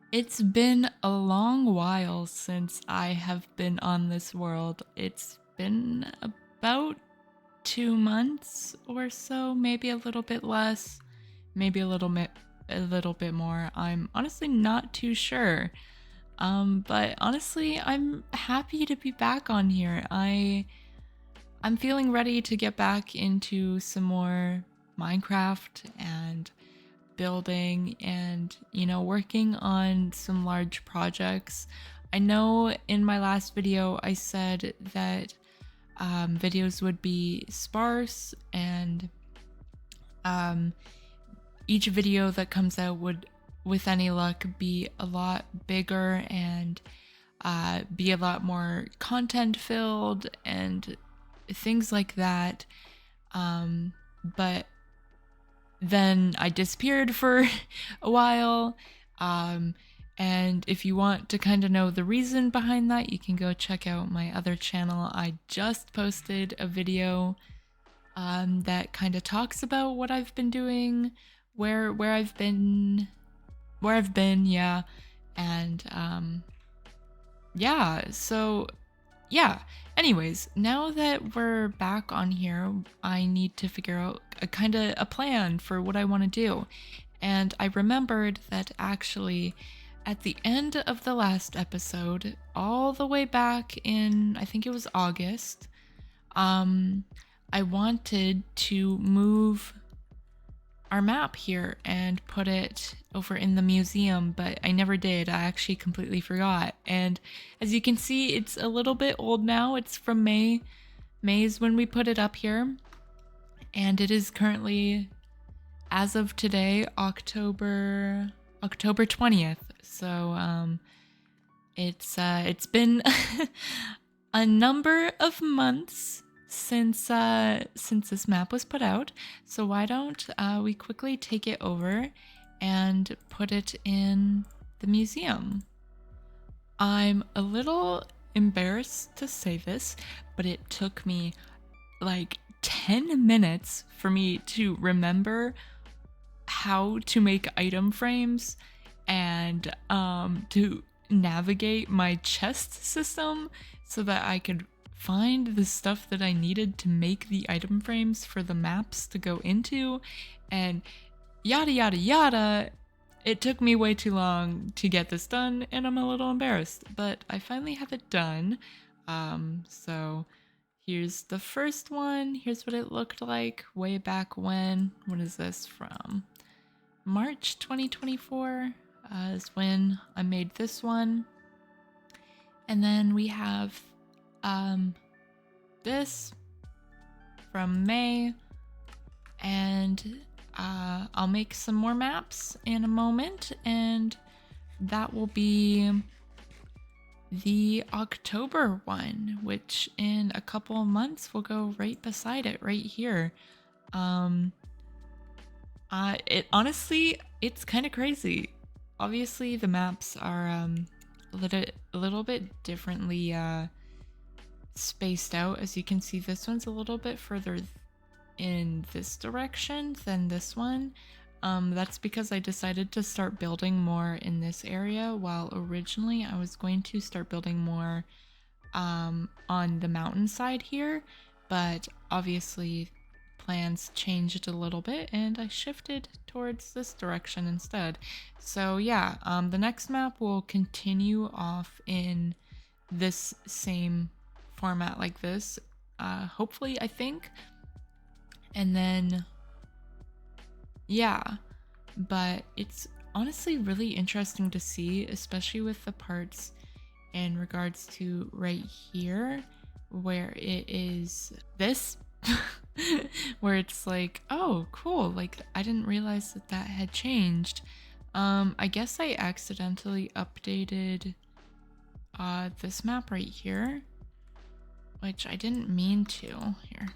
It's been a long while since I have been on this world. It's been about 2 months or so, maybe a little bit less, maybe a little bit more. I'm honestly not too sure. But honestly, I'm happy to be back on here. I'm feeling ready to get back into some more Minecraft and building and, working on some large projects. I know in my last video I said that videos would be sparse and um, each video that comes out would, with any luck, be a lot bigger and be a lot more content filled and things like that. But then I disappeared for a while. Um, and if you want to kind of know the reason behind that, you can go check out my other channel. I just posted a video that kind of talks about what I've been doing, where I've been, yeah, and yeah. So yeah. Anyways, now that we're back on here, I need to figure out a kind of a plan for what I want to do. And I remembered that actually at the end of the last episode, all the way back in I think it was August, um I wanted to move our map here and put it over in the museum, but I never did. I actually completely forgot. And as you can see, it's a little bit old now. It's from May. May's when we put it up here. And it is currently, as of today, October 20th. So it's been a number of months since this map was put out. So why don't we quickly take it over and put it in the museum? I'm a little embarrassed to say this, but it took me like 10 minutes for me to remember how to make item frames and to navigate my chest system so that I could find the stuff that I needed to make the item frames for the maps to go into, and yada yada yada. It took me way too long to get this done, and I'm a little embarrassed, but I finally have it done. So here's the first one. Here's what it looked like way back when. What is this from? March 2024 is when I made this one. And then we have this from May, and I'll make some more maps in a moment, and that will be the October one, which in a couple of months will go right beside it right here. It honestly, it's kind of crazy. Obviously the maps are a little bit differently spaced out. As you can see, this one's a little bit further in this direction than this one. That's because I decided to start building more in this area, while originally I was going to start building more on the mountainside here, but obviously plans changed a little bit and I shifted towards this direction instead. So yeah, the next map will continue off in this same format like this, hopefully, I think. And then yeah, but it's honestly really interesting to see, especially with the parts in regards to right here where it is this where it's like, oh cool, like I didn't realize that that had changed. I guess I accidentally updated this map right here, which I didn't mean to. Here,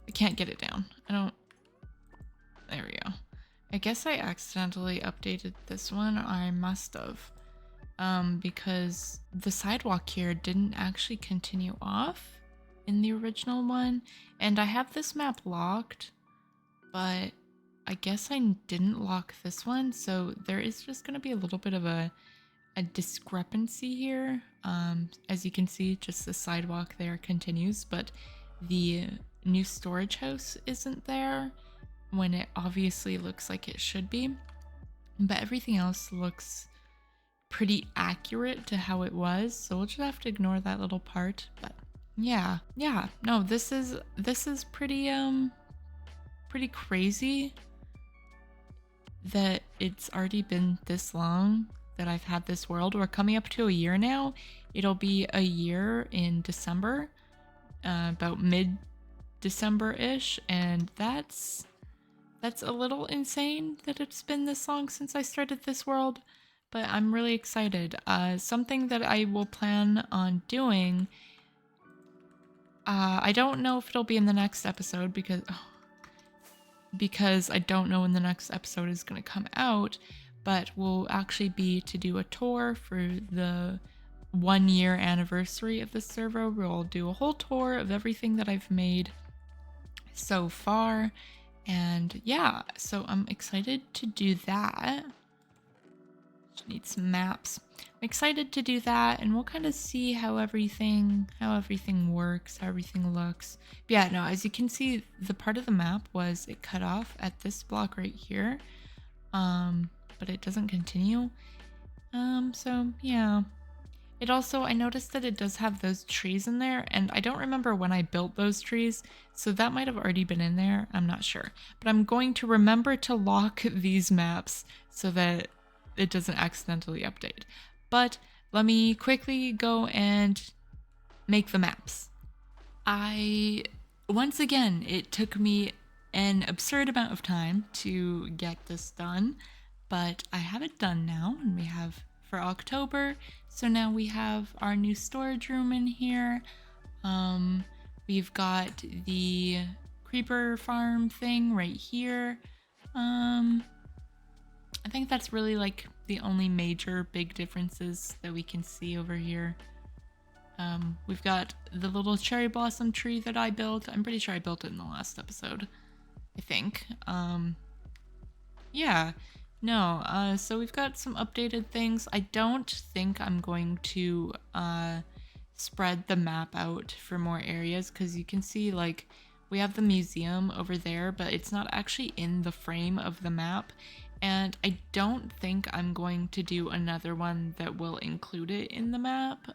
I can't get it down. There we go. I guess I accidentally updated this one, or I must have. Because the sidewalk here didn't actually continue off in the original one. And I have this map locked, but I guess I didn't lock this one, so there is just going to be a little bit of a discrepancy here. As you can see, just the sidewalk there continues, but the new storage house isn't there when it obviously looks like it should be. But everything else looks pretty accurate to how it was, so we'll just have to ignore that little part. But yeah, no, this is pretty crazy that it's already been this long that I've had this world. We're coming up to a year now. It'll be a year in December, about mid December-ish, and that's a little insane that it's been this long since I started this world, but I'm really excited. Something that I will plan on doing, I don't know if it'll be in the next episode because I don't know when the next episode is going to come out, but will actually be to do a tour for the 1 year anniversary of the server. We'll do a whole tour of everything that I've made so far. And yeah, so I'm excited to do that. Just need some maps. I'm excited to do that, and we'll kind of see how everything works, how everything looks. But yeah, no, as you can see, the part of the map was it cut off at this block right here. But it doesn't continue. So yeah. It also, I noticed that it does have those trees in there, and I don't remember when I built those trees, so that might have already been in there. I'm not sure. But I'm going to remember to lock these maps so that it doesn't accidentally update. But let me quickly go and make the maps. Once again, it took me an absurd amount of time to get this done, but I have it done now, and we have for October. So now we have our new storage room in here. We've got the creeper farm thing right here. I think that's really like the only major big differences that we can see over here. We've got the little cherry blossom tree that I built. I'm pretty sure I built it in the last episode, I think. Yeah. No, so we've got some updated things. I don't think I'm going to spread the map out for more areas, because you can see like we have the museum over there, but it's not actually in the frame of the map. And I don't think I'm going to do another one that will include it in the map.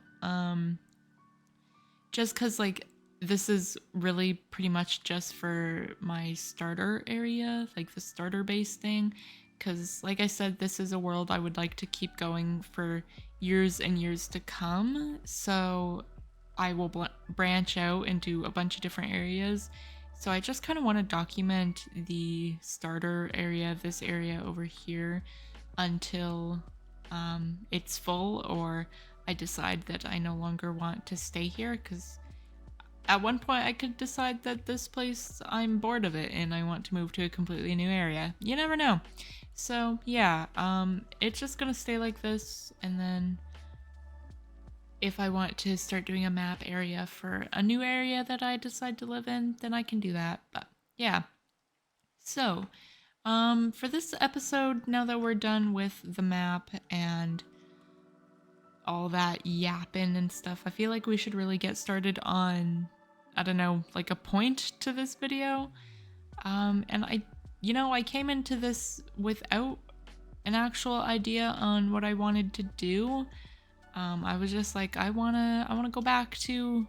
Just because like this is really pretty much just for my starter area, like the starter base thing. Because like I said, this is a world I would like to keep going for years and years to come. So I will branch out into a bunch of different areas. So I just kind of want to document the starter area, this area over here, until it's full, or I decide that I no longer want to stay here, because at one point I could decide that this place, I'm bored of it and I want to move to a completely new area. You never know. So yeah, it's just gonna stay like this, and then if I want to start doing a map area for a new area that I decide to live in, then I can do that. But yeah. So, for this episode, now that we're done with the map and all that yapping and stuff, I feel like we should really get started on, I don't know, like a point to this video. And I came into this without an actual idea on what I wanted to do. I was just like, I wanna go back to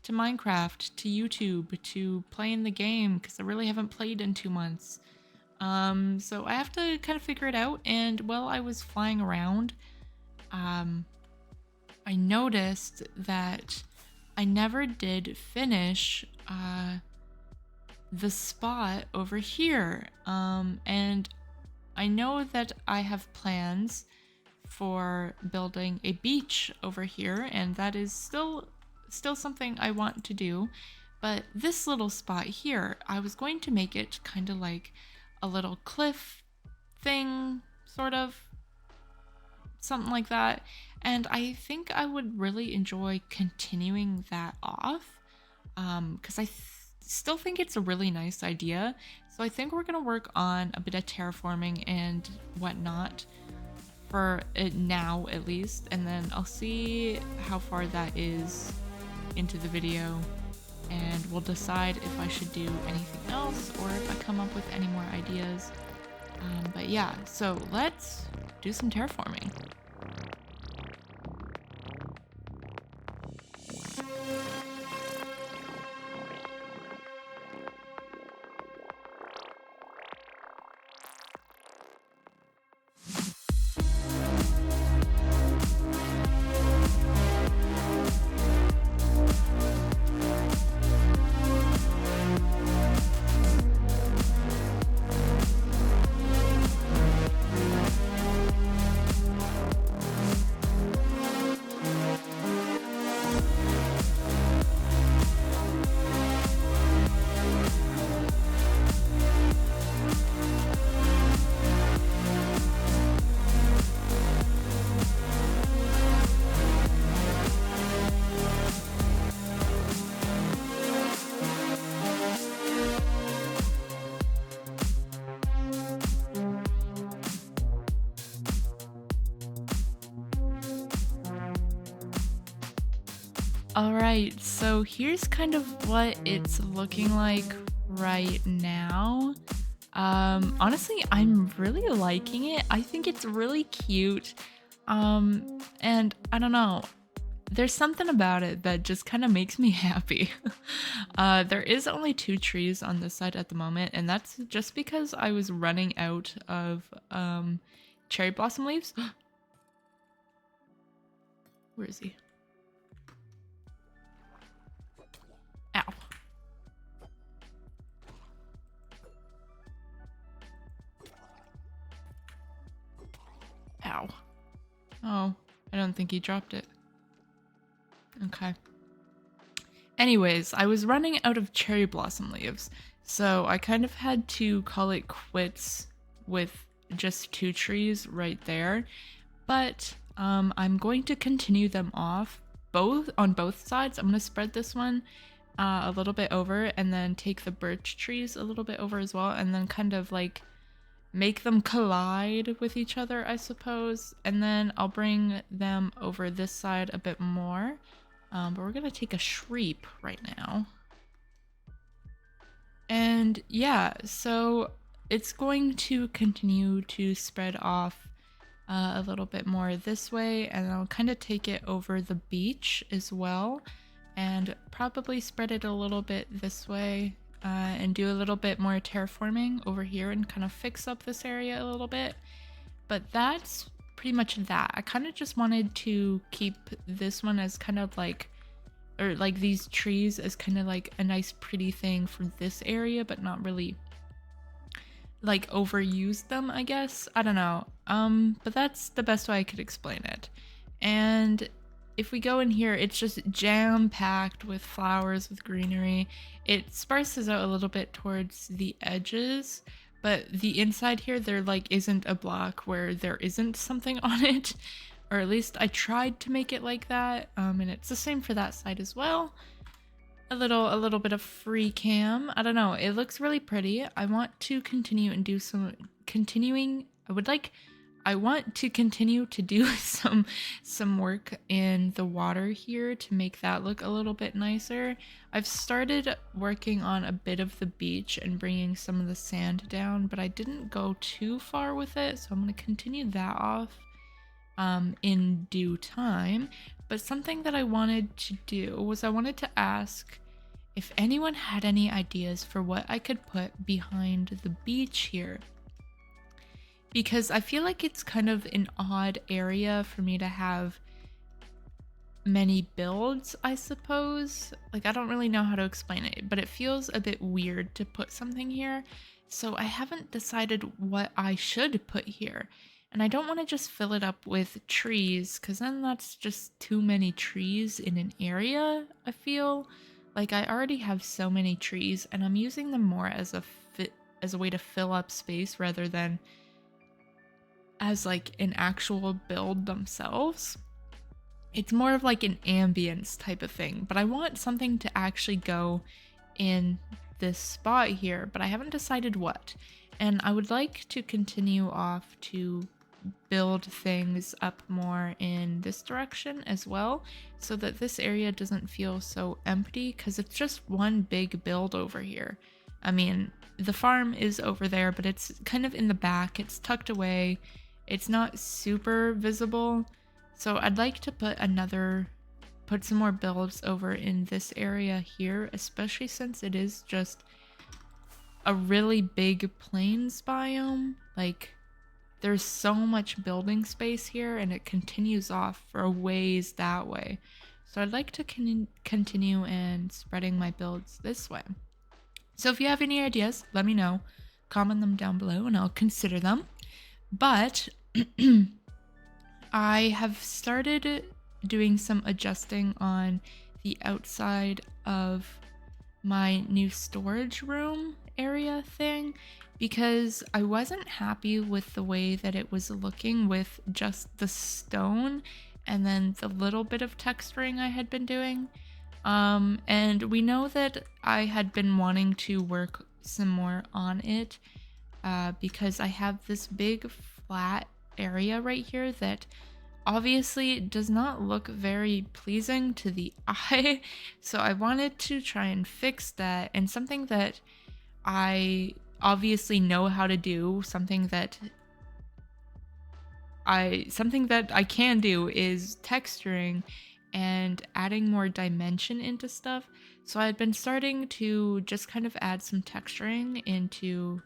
Minecraft, to YouTube, to playing the game, because I really haven't played in 2 months. So I have to kind of figure it out. And while I was flying around, I noticed that I never did finish the spot over here. And I know that I have plans for building a beach over here, and that is still something I want to do. But this little spot here, I was going to make it kind of like a little cliff thing, sort of, something like that. And I think I would really enjoy continuing that off, because I still think it's a really nice idea. So I think we're gonna work on a bit of terraforming and whatnot for it now at least, and then I'll see how far that is into the video, and we'll decide if I should do anything else or if I come up with any more ideas. But yeah, so let's do some terraforming. All right, so here's kind of what it's looking like right now. Honestly, I'm really liking it. I think it's really cute. And I don't know, there's something about it that just kind of makes me happy. There is only 2 trees on this side at the moment, and that's just because I was running out of cherry blossom leaves. Where is he? Ow. Ow. Oh, I don't think he dropped it. Okay. Anyways, I was running out of cherry blossom leaves, so I kind of had to call it quits with just 2 trees right there. But I'm going to continue them off on both sides. I'm going to spread this one a little bit over and then take the birch trees a little bit over as well, and then kind of like make them collide with each other, I suppose. And then I'll bring them over this side a bit more. But we're gonna take a shreep right now. And yeah, so it's going to continue to spread off a little bit more this way, and I'll kind of take it over the beach as well, and probably spread it a little bit this way, and do a little bit more terraforming over here and kind of fix up this area a little bit. But that's pretty much that. I kind of just wanted to keep this one as kind of like, or like these trees as kind of like a nice pretty thing for this area, but not really like overuse them, I guess. I don't know. But that's the best way I could explain it. And if we go in here, it's just jam-packed with flowers, with greenery. It sparses out a little bit towards the edges, but the inside here, there like isn't a block where there isn't something on it, or at least I tried to make it like that. And it's the same for that side as well. A little bit of free cam. I don't know. It looks really pretty. I want to continue and do some continuing. I want to continue to do some work in the water here to make that look a little bit nicer. I've started working on a bit of the beach and bringing some of the sand down, but I didn't go too far with it, so I'm going to continue that off in due time. But something that I wanted to do was I wanted to ask if anyone had any ideas for what I could put behind the beach here, because I feel like it's kind of an odd area for me to have many builds, I suppose. Like, I don't really know how to explain it, but it feels a bit weird to put something here. So I haven't decided what I should put here. And I don't want to just fill it up with trees, because then that's just too many trees in an area, I feel. Like, I already have so many trees, and I'm using them more as a way to fill up space rather than as like an actual build themselves. It's more of like an ambience type of thing, but I want something to actually go in this spot here, but I haven't decided what. And I would like to continue off to build things up more in this direction as well, so that this area doesn't feel so empty, because it's just one big build over here. I mean, the farm is over there, but it's kind of in the back, it's tucked away, it's not super visible. So I'd like to put some more builds over in this area here, especially since it is just a really big plains biome. Like, there's so much building space here, and it continues off for a ways that way. So I'd like to continue and spreading my builds this way. So if you have any ideas, let me know. Comment them down below and I'll consider them. But I have started doing some adjusting on the outside of my new storage room area thing, because I wasn't happy with the way that it was looking with just the stone and then the little bit of texturing I had been doing. And we know that I had been wanting to work some more on it, because I have this big flat area right here that obviously does not look very pleasing to the eye. So I wanted to try and fix that, and something that I obviously know how to do, something that I can do, is texturing and adding more dimension into stuff. So I've been starting to just kind of add some texturing into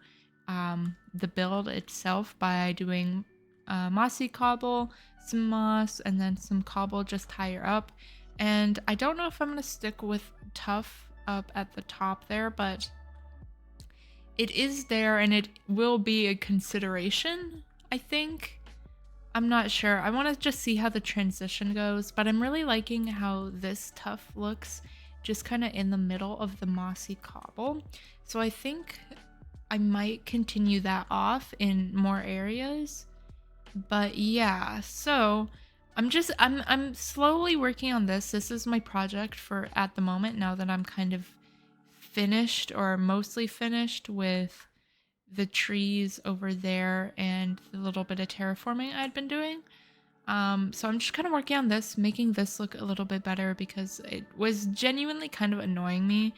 the build itself by doing mossy cobble, some moss, and then some cobble just higher up. And I don't know if I'm going to stick with tough up at the top there, but it is there and it will be a consideration, I think. I'm not sure. I want to just see how the transition goes, but I'm really liking how this tough looks just kind of in the middle of the mossy cobble. So I think I might continue that off in more areas. But yeah, so I'm slowly working on this. This is my project for at the moment, now that I'm kind of finished, or mostly finished, with the trees over there and the little bit of terraforming I'd been doing. So I'm just kind of working on this, making this look a little bit better, because it was genuinely kind of annoying me.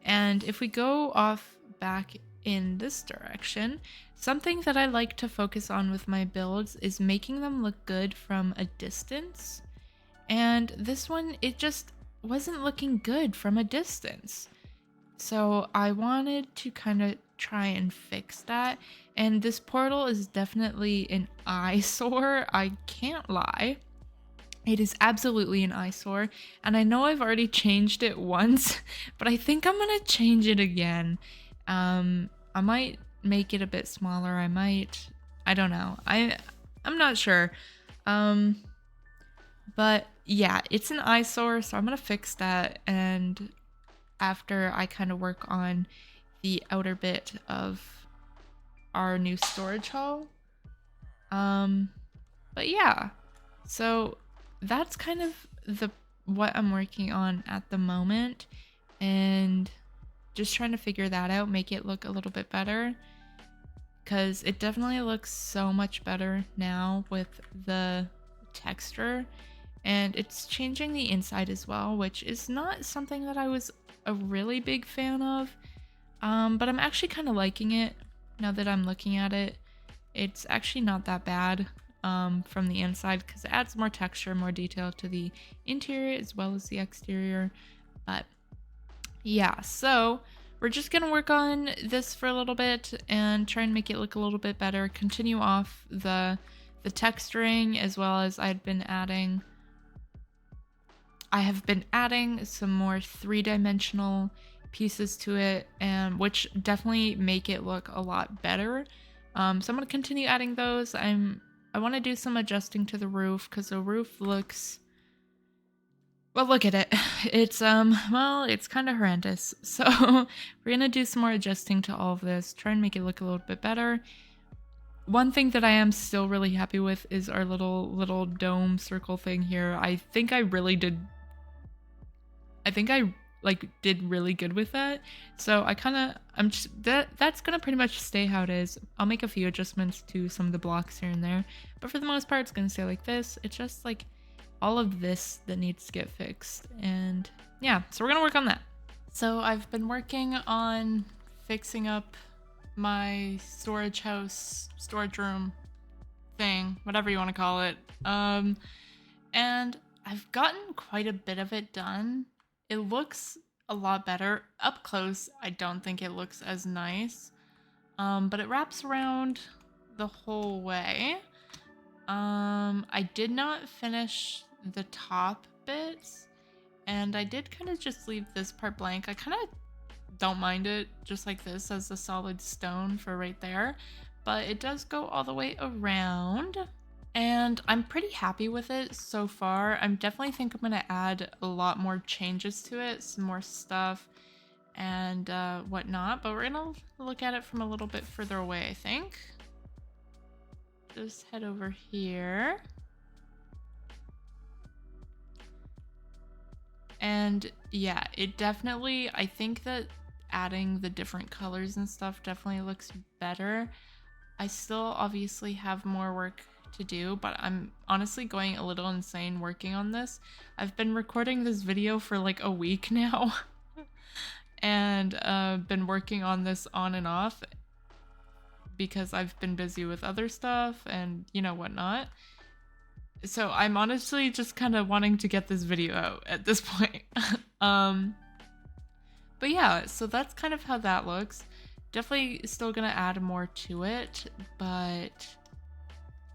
And if we go off back in this direction, something that I like to focus on with my builds is making them look good from a distance. And this one, it just wasn't looking good from a distance. So I wanted to kind of try and fix that. And this portal is definitely an eyesore, I can't lie. It is absolutely an eyesore, and I know I've already changed it once, but I think I'm gonna change it again. I might make it a bit smaller. I don't know. I'm not sure. But yeah, it's an eyesore, so I'm gonna fix that, and after I kind of work on the outer bit of our new storage hall. But yeah, so that's kind of what I'm working on at the moment, and just trying to figure that out, make it look a little bit better, because it definitely looks so much better now with the texture, and it's changing the inside as well, which is not something that I was a really big fan of, but I'm actually kind of liking it now that I'm looking at it. It's actually not that bad from the inside, because it adds more texture, more detail to the interior as well as the exterior. But yeah, so we're just gonna work on this for a little bit and try and make it look a little bit better, continue off the texturing, as well as I have been adding some more three-dimensional pieces to it, and which definitely make it look a lot better. So I'm going to continue adding those. I want to do some adjusting to the roof, because the roof looks, well, look at it. It's well, it's kind of horrendous. So we're going to do some more adjusting to all of this, try and make it look a little bit better. One thing that I am still really happy with is our little dome circle thing here. I think I like did really good with that. So I'm just that's gonna pretty much stay how it is. I'll make a few adjustments to some of the blocks here and there, but for the most part it's gonna stay like this. It's just like all of this that needs to get fixed, and yeah, so we're gonna work on that. So I've been working on fixing up my storage house, storage room thing, whatever you want to call it. And I've gotten quite a bit of it done. It looks a lot better. Up close, I don't think it looks as nice. But it wraps around the whole way. I did not finish the top bits, and I did kind of just leave this part blank. I kind of don't mind it just like this as a solid stone for right there, but it does go all the way around, and I'm pretty happy with it so far. I'm definitely think I'm gonna add a lot more changes to it, some more stuff and whatnot, but we're gonna look at it from a little bit further away, I think. Just head over here. And yeah, it definitely, I think that adding the different colors and stuff definitely looks better. I still obviously have more work to do, but I'm honestly going a little insane working on this. I've been recording this video for like a week now and been working on this on and off because I've been busy with other stuff and you know whatnot. So I'm honestly just kind of wanting to get this video out at this point. But yeah, so that's kind of how that looks. Definitely still gonna add more to it, but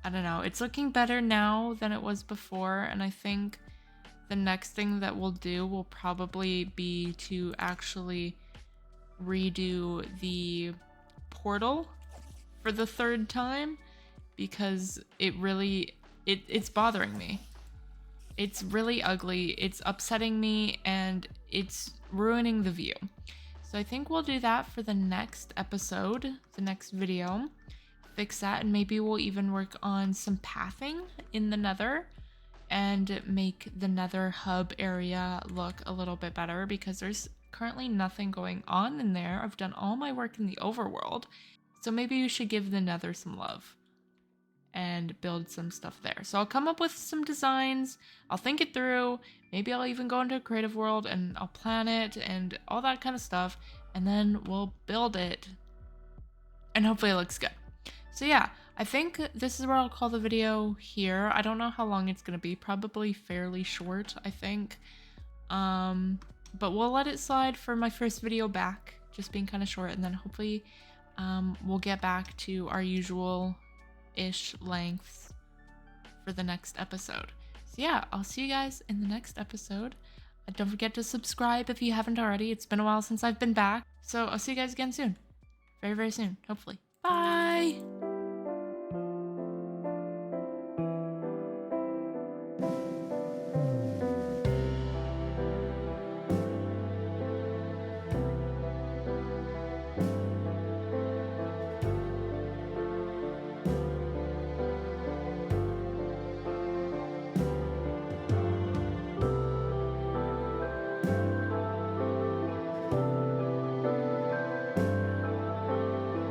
I don't know. It's looking better now than it was before, and I think the next thing that we'll do will probably be to actually redo the portal for the third time, because it's bothering me. It's really ugly, it's upsetting me, and it's ruining the view. So I think we'll do that for the next episode, the next video. Fix that, and maybe we'll even work on some pathing in the nether and make the nether hub area look a little bit better, because there's currently nothing going on in there. I've done all my work in the overworld, so maybe you should give the nether some love and build some stuff there. So I'll come up with some designs, I'll think it through, maybe I'll even go into a creative world and I'll plan it and all that kind of stuff, and then we'll build it and hopefully it looks good. So yeah, I think this is where I'll call the video here. I don't know how long it's gonna be, probably fairly short, I think. But we'll let it slide for my first video back, just being kind of short, and then hopefully we'll get back to our usual-ish lengths for the next episode. So yeah, I'll see you guys in the next episode. Don't forget to subscribe if you haven't already. It's been a while since I've been back. So I'll see you guys again soon. Very, very soon, hopefully. Bye!